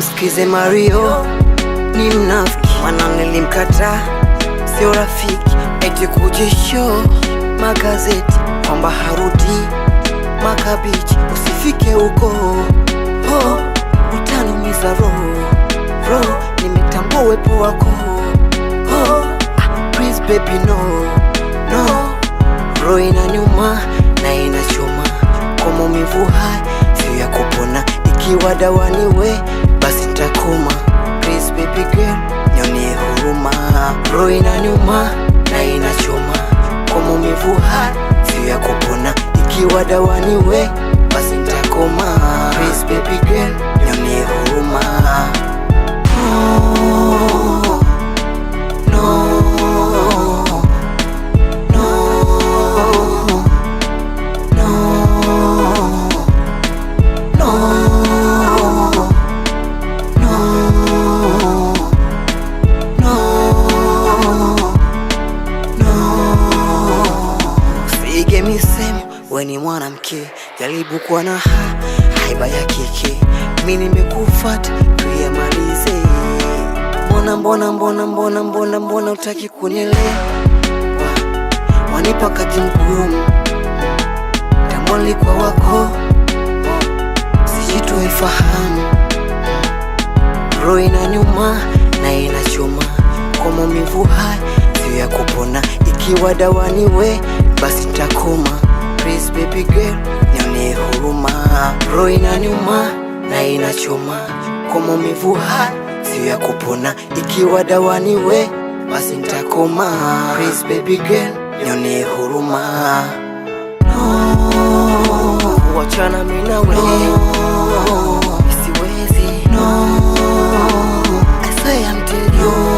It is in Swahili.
Usimsikize Mario, ni mnafiki, maana nilimkataa, sio rafiki. Eti kujisho magazeti kwamba harudi makabichi, usifike huko, oh, utanumiza roho, nimetambua uwepo wako, oh, please baby no, roho inaniuma na inachoma, kwa maumivu haya sio ya kupona, ikiwa dawa niwe basi nitakoma. Please baby girl, nione huruma, roho inaniuma na inachoma, kwa maumivu haya sio ya kupona, ikiwa dawa niwe basi nitakoma. Please baby girl, nione huruma. Usige misemo, we ni mwanamke, jaribu kuwa na haiba ya kike. Mimi nimekufuata tuyamalize. Mbona utaki kunielewa? Wanipa kati mgumu, tamboli kwa wako, sijitoe fahamu. Roho inaniuma na inachoma, kwa maumivu haya sio ya kupona, ikiwa dawa niwe basi nitakoma. Please baby girl, nione huruma, roho inaniuma na inachoma, kwa maumivu haya sio ya kupona, ikiwa dawa niwe basi nitakoma. Please baby girl, nione huruma. Kuachana mimi na wewe siwezi, I say I'm telling you.